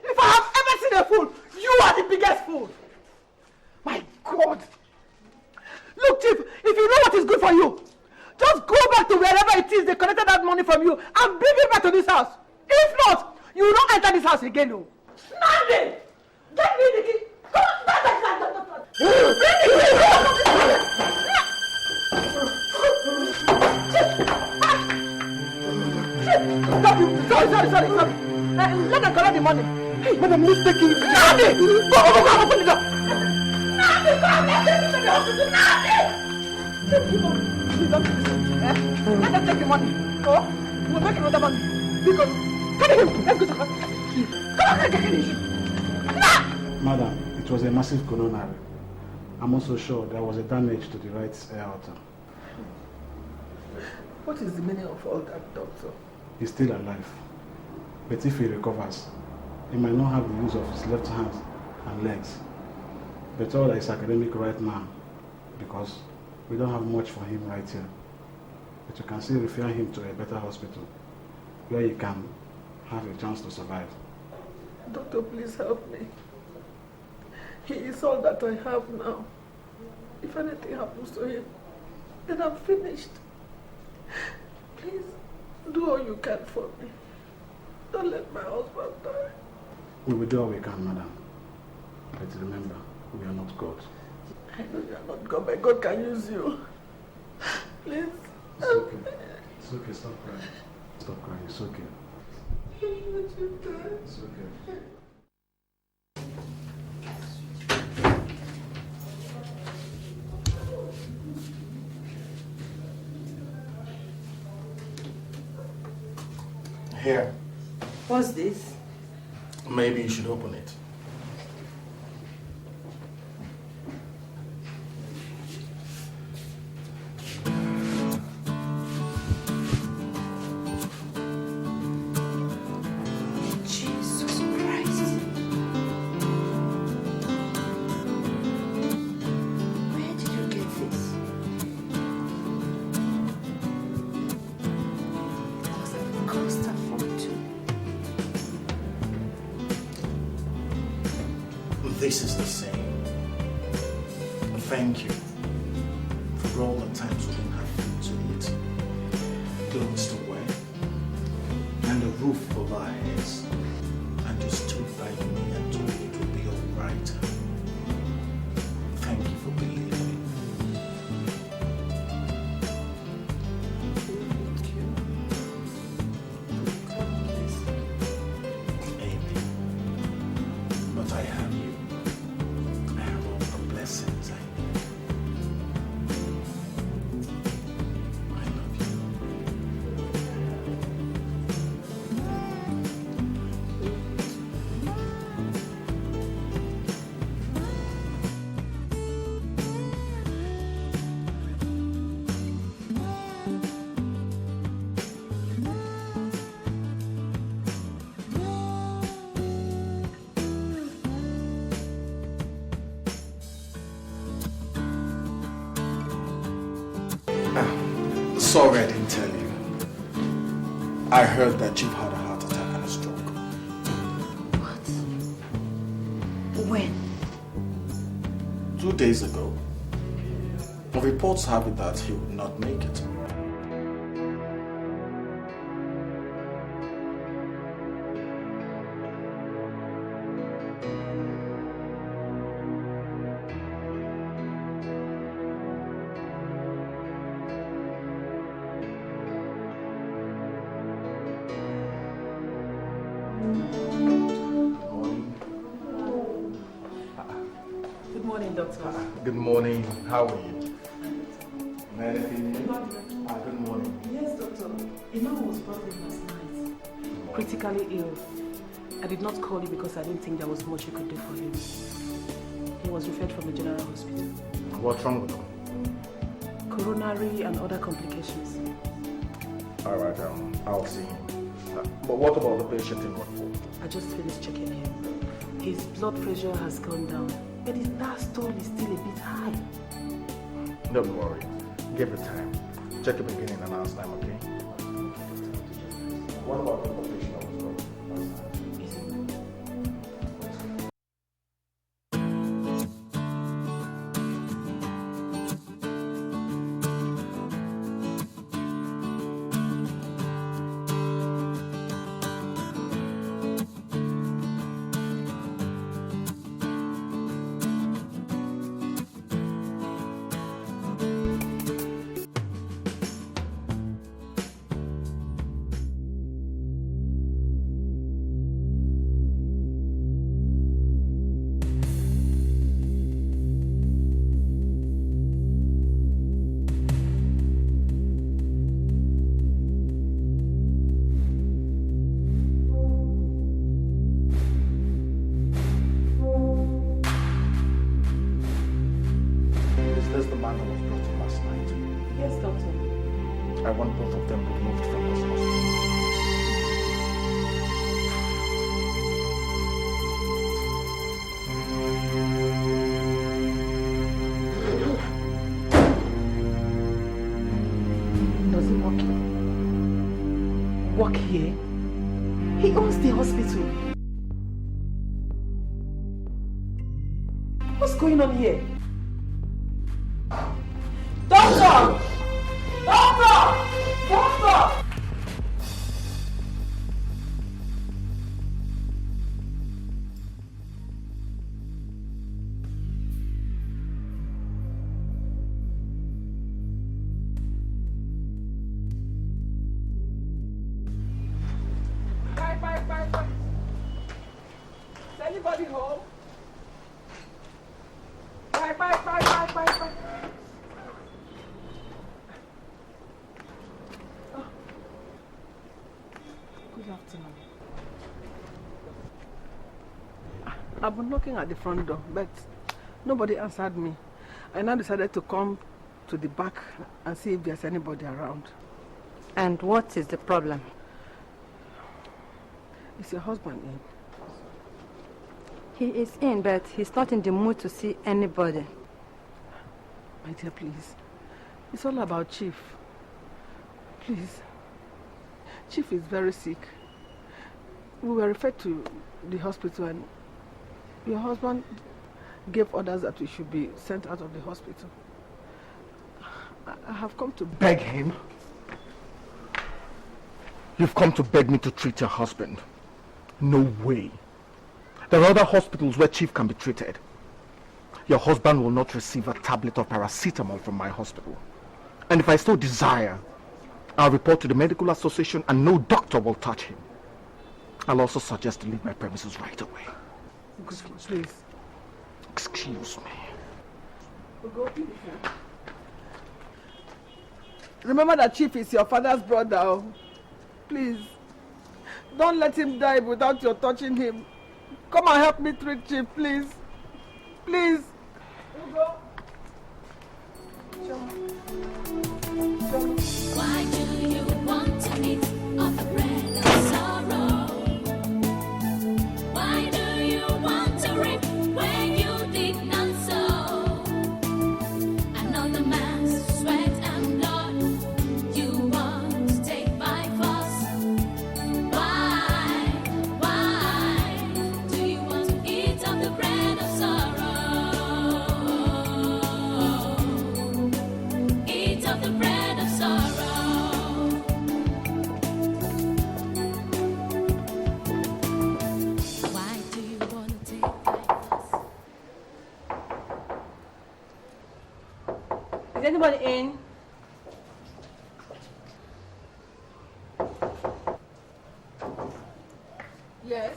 Speaker 11: If I have ever seen a fool, you are the biggest fool. My God! Look, Chief, if you know what is good for you, just go back to wherever it is they collected that money from you and bring it back to this house. If not, you will not enter this house again. No. Nandi! Get me the key! Come on! Sorry. Let them collect the money. Hey, madam, please take it. Nandi! Go, open the door. Nandi, come, let's take it to the hospital. Nandi! Let them take the money. Oh, we'll make another money. Because, carry him. Let's go to hospital. Come on, carry him.
Speaker 3: Madam, it was a massive coronary. I'm also sure there was a damage to the right aorta.
Speaker 11: What is the meaning of all that, doctor?
Speaker 3: He's still alive. But if he recovers, he might not have the use of his left hand and legs. But all is academic right now because we don't have much for him right here. But you can still refer him to a better hospital where he can have a chance to survive.
Speaker 11: Doctor, please help me. He is all that I have now. If anything happens to him, then I'm finished. Please, do all you can for me. Don't let my husband die.
Speaker 3: We will do all we can, madam. But remember, we are not God.
Speaker 11: I know you are not God, but God can use you. Please.
Speaker 3: It's okay. It's okay, stop crying. Stop crying, it's okay. It's okay.
Speaker 6: Here.
Speaker 11: What's this?
Speaker 6: Maybe you should open it.
Speaker 11: Jesus Christ. Where did you get this? It must have cost a fortune.
Speaker 6: This is the same. Thank you for all the times we didn't have food to eat, clothes to wear, and a roof over our heads. And you stood by me and told me it would be all right. Thank you for believing. Amy, but I have you.
Speaker 3: sorry I didn't tell you. I heard that Chief had a heart attack and a stroke.
Speaker 1: What? When?
Speaker 3: 2 days ago. Reports have it that he would not make it. Good morning. How are you? Anything new? Good morning.
Speaker 16: Yes, doctor. Imam was brought in last night. Critically ill. I did not call you because I didn't think there was much you could do for him. He was referred from the general hospital.
Speaker 3: What's wrong with him?
Speaker 16: Coronary and other complications.
Speaker 3: Alright, I'll see him. But what about the patient in Ozokwor?
Speaker 16: I just finished checking him. His blood pressure has gone down, but his diastole is still a bit high.
Speaker 3: Don't worry. Give it time. Check the beginning and last time, okay? What about the patient that was brought?
Speaker 16: Work here? He owns the hospital. What's going on here? Doctor! Doctor! Doctor! Bye. Is anybody home? Bye. Oh. Good afternoon. I've been knocking at the front door, but nobody answered me. I now decided to come to the back and see if there's anybody around.
Speaker 1: And what is the problem?
Speaker 16: Is your husband in?
Speaker 1: He is in, but he's not in the mood to see anybody.
Speaker 16: My dear, please. It's all about Chief. Please. Chief is very sick. We were referred to the hospital and your husband gave orders that we should be sent out of the hospital. I have come to
Speaker 3: beg him? You've come to beg me to treat your husband? No way. There are other hospitals where Chief can be treated. Your husband will not receive a tablet of paracetamol from my hospital. And if I so desire, I'll report to the medical association and no doctor will touch him. I'll also suggest to leave my premises right away.
Speaker 16: Please.
Speaker 3: Excuse me.
Speaker 16: Remember that Chief is your father's brother. Please. Don't let him die without your touching him. Come and help me treat Chief, please. Please.
Speaker 15: Why do you want to eat of the bread of sorrow? Why do you want to reap where you did not sow? Another man's sweat and blood you
Speaker 10: Is anybody in?
Speaker 16: Yes?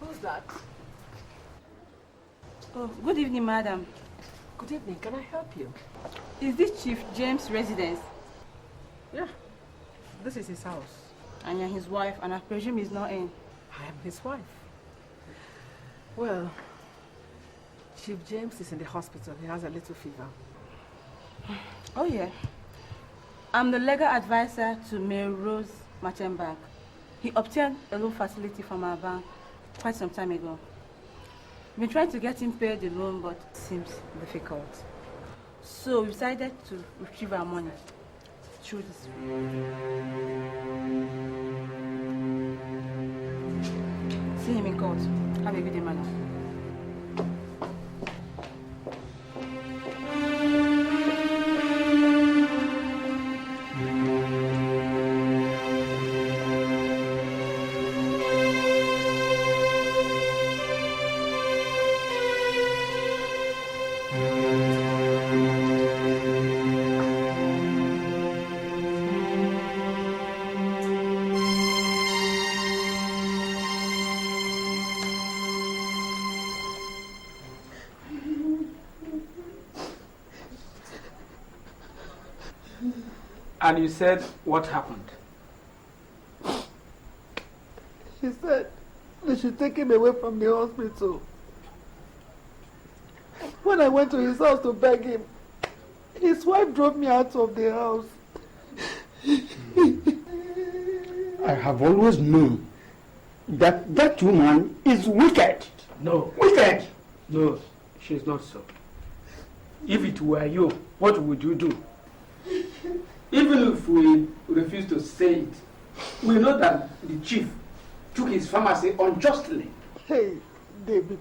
Speaker 16: Who's that?
Speaker 10: Oh, good evening, madam.
Speaker 16: Good evening. Can I help you?
Speaker 10: Is this Chief James' residence?
Speaker 16: Yeah. This is his house.
Speaker 10: And you're his wife, and I presume he's not in.
Speaker 16: I am his wife. Well, Chief James is in the hospital. He has a little fever.
Speaker 10: Oh, yeah. I'm the legal advisor to Mayor Rose Merchant Bank. He obtained a loan facility from our bank quite some time ago. We've been trying to get him paid the loan, but it seems difficult. So we decided to retrieve our money through this way. See him in court. Have a good day, madam.
Speaker 7: And you said what happened?
Speaker 11: She said they should take him away from the hospital. When I went to his house to beg him, his wife drove me out of the house.
Speaker 9: I have always known that that woman is wicked.
Speaker 7: No.
Speaker 9: Wicked!
Speaker 7: No, she's not so. If it were you, what would you do? Even if we refuse to say it, we know that the chief took his pharmacy unjustly.
Speaker 11: Hey, David,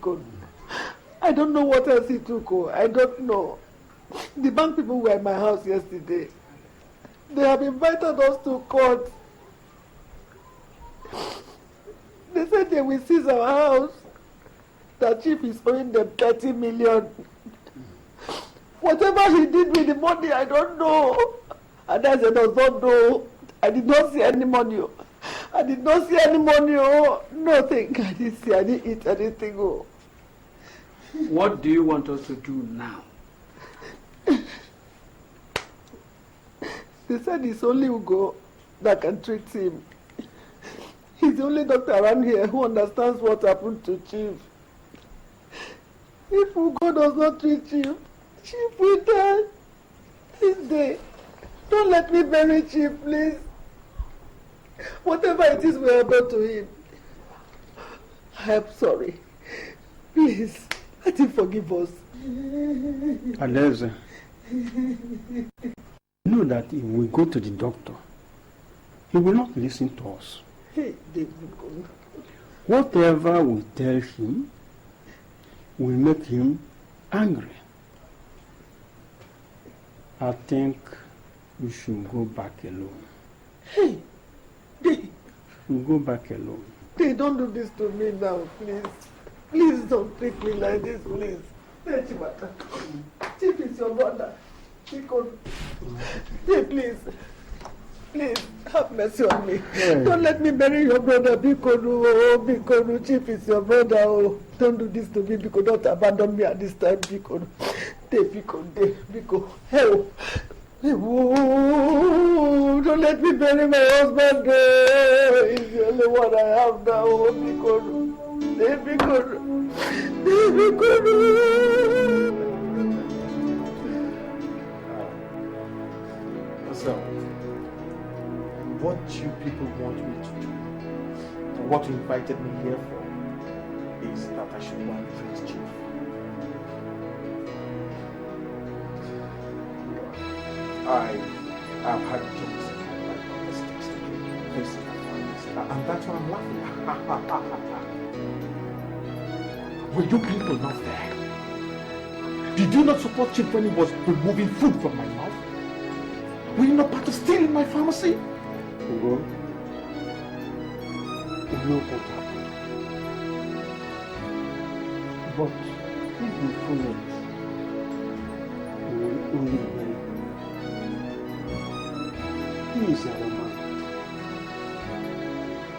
Speaker 11: I don't know what else he took. I don't know. The bank people were in my house yesterday. They have invited us to court. They said they will seize our house. The chief is owing them 30 million. Whatever he did with the money, I don't know. And I said, I don't know. I did not see any money. I did not see any money. Nothing. I didn't see. I didn't eat anything.
Speaker 7: What do you want us to do now?
Speaker 11: They said it's only Ugo that can treat him. He's the only doctor around here who understands what happened to Chief. If Ugo does not treat Chief, Chief will die this day. Don't let me bury Chief, please. Whatever it is we have done to him, I am sorry. Please, let him forgive us.
Speaker 9: Aleza, know that if we go to the doctor, he will not listen to us.
Speaker 11: Hey, David.
Speaker 9: Whatever we tell him will make him angry. I think we should go back alone.
Speaker 11: Hey,
Speaker 9: We'll go back alone.
Speaker 11: They don't do this to me now, please. Please don't treat me like this, please. Chief is your brother. Hey, please. Please, have mercy on me.
Speaker 9: Yeah.
Speaker 11: Don't let me bury your brother, Bikoru. Chief is your brother. Oh, don't do this to me, Biko. Don't abandon me at this time, Biko. Biko. Help. Oh, don't let me bury my husband. He's the only one I have now. Oh, Biko.
Speaker 3: So, what you people want me to do, and what you invited me here for, is that I should go and face Chief. I have had jokes in my life on this text, and that's why I'm laughing. Were you people not there? Did you not support Chief when he was removing food from my mouth? Were you not part of stealing my pharmacy?
Speaker 9: Ugo, we know what happened. But if we follow it, we will only learn
Speaker 3: is our man.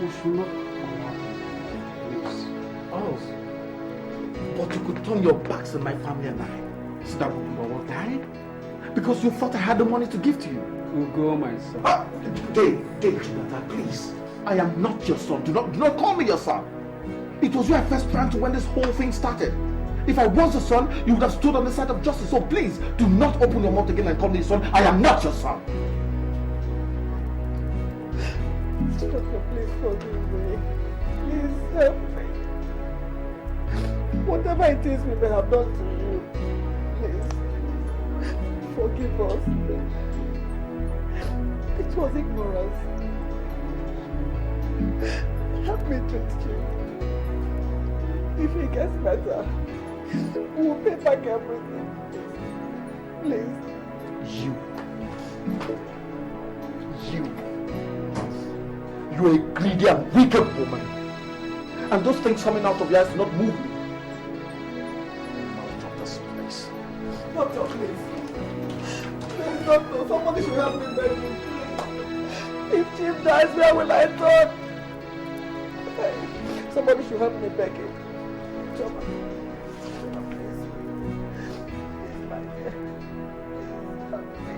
Speaker 3: We should not allow him to lose. But you could turn your backs on my family and I, so that we will all die. Because you thought I had the money to give to you.
Speaker 7: You go, my son.
Speaker 3: Dave, Jonathan, please. I am not your son. Do not call me your son. It was you I first ran to when this whole thing started. If I was your son, you would have stood on the side of justice. So please, do not open your mouth again and call me your son. I am not your son.
Speaker 11: Please forgive me. Please help me. Whatever it is we may have done to you, please forgive us. It was ignorance. Help me treat you. If it gets better, we'll pay back everything. Please.
Speaker 3: You're a greedy and wicked woman. And those things coming out of your eyes do not move me. Now drop this place.
Speaker 11: Doctor, please. Please, doctor, somebody should help me beg you, please. If Chief dies, where will I turn? Somebody should help me beg him. Choma, please. Please, my dear. Help me.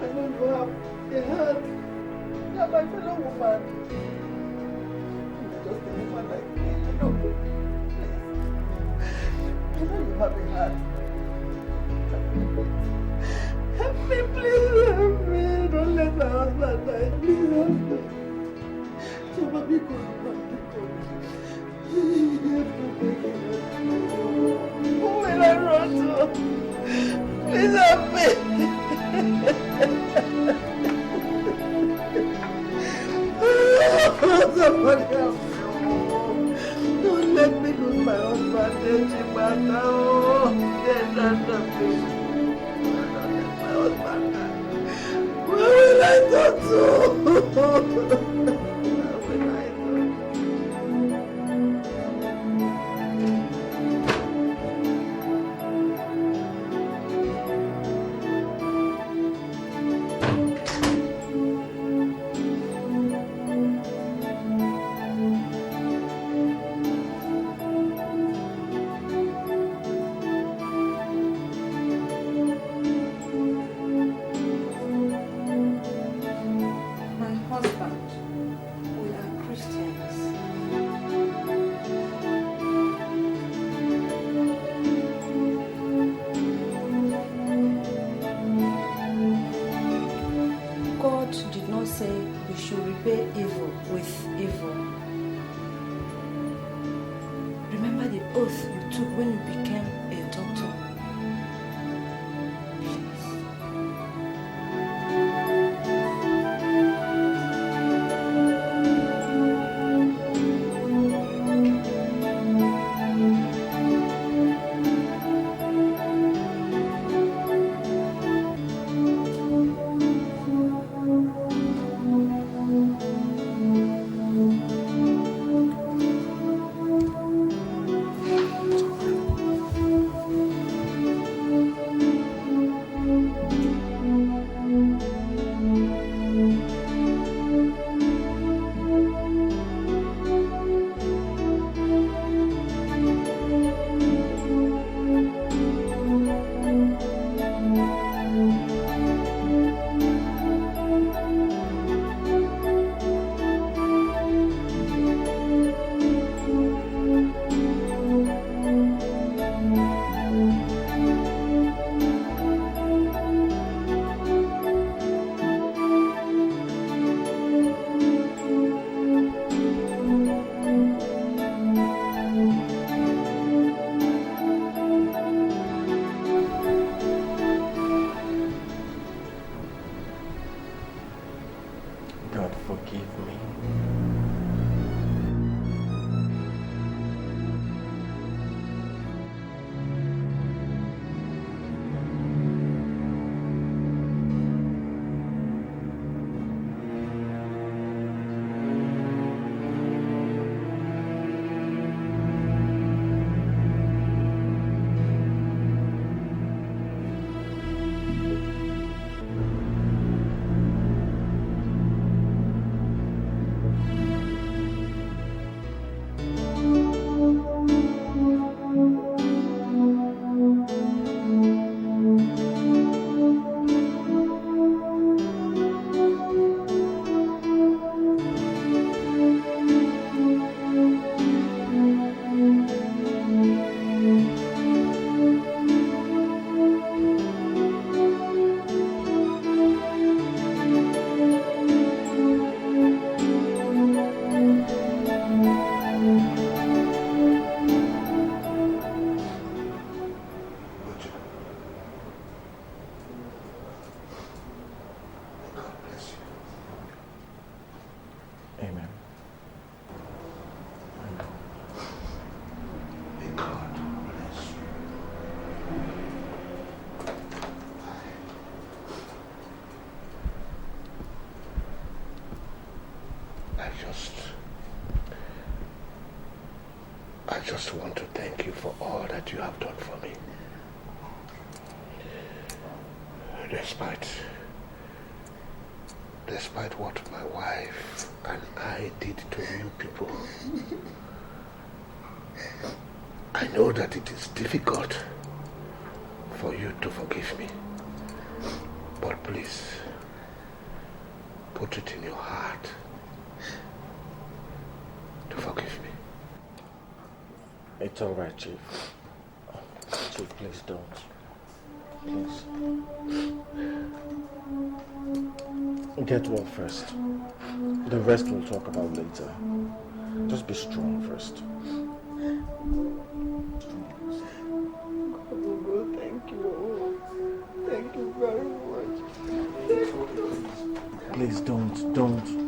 Speaker 11: I know you have a heart. You are my fellow woman. You're just a woman like me, you know. Please. I know you have a heart. Help me, please, help me. Don't let my husband die. Please help me. Choma, be good. Who will I run to? Please help me. Somebody help me. Don't let me lose my husband. Where will I go to?
Speaker 6: just want to thank you for all that you have done for me. Despite what my wife and I did to you people, I know that it is difficult for you to forgive me. But please, put it in your heart to forgive me.
Speaker 3: It's all right, Chief. Chief, please don't. Please. Get well first. The rest we'll talk about later. Just be strong first.
Speaker 16: Thank you. Thank you very much.
Speaker 3: Please don't.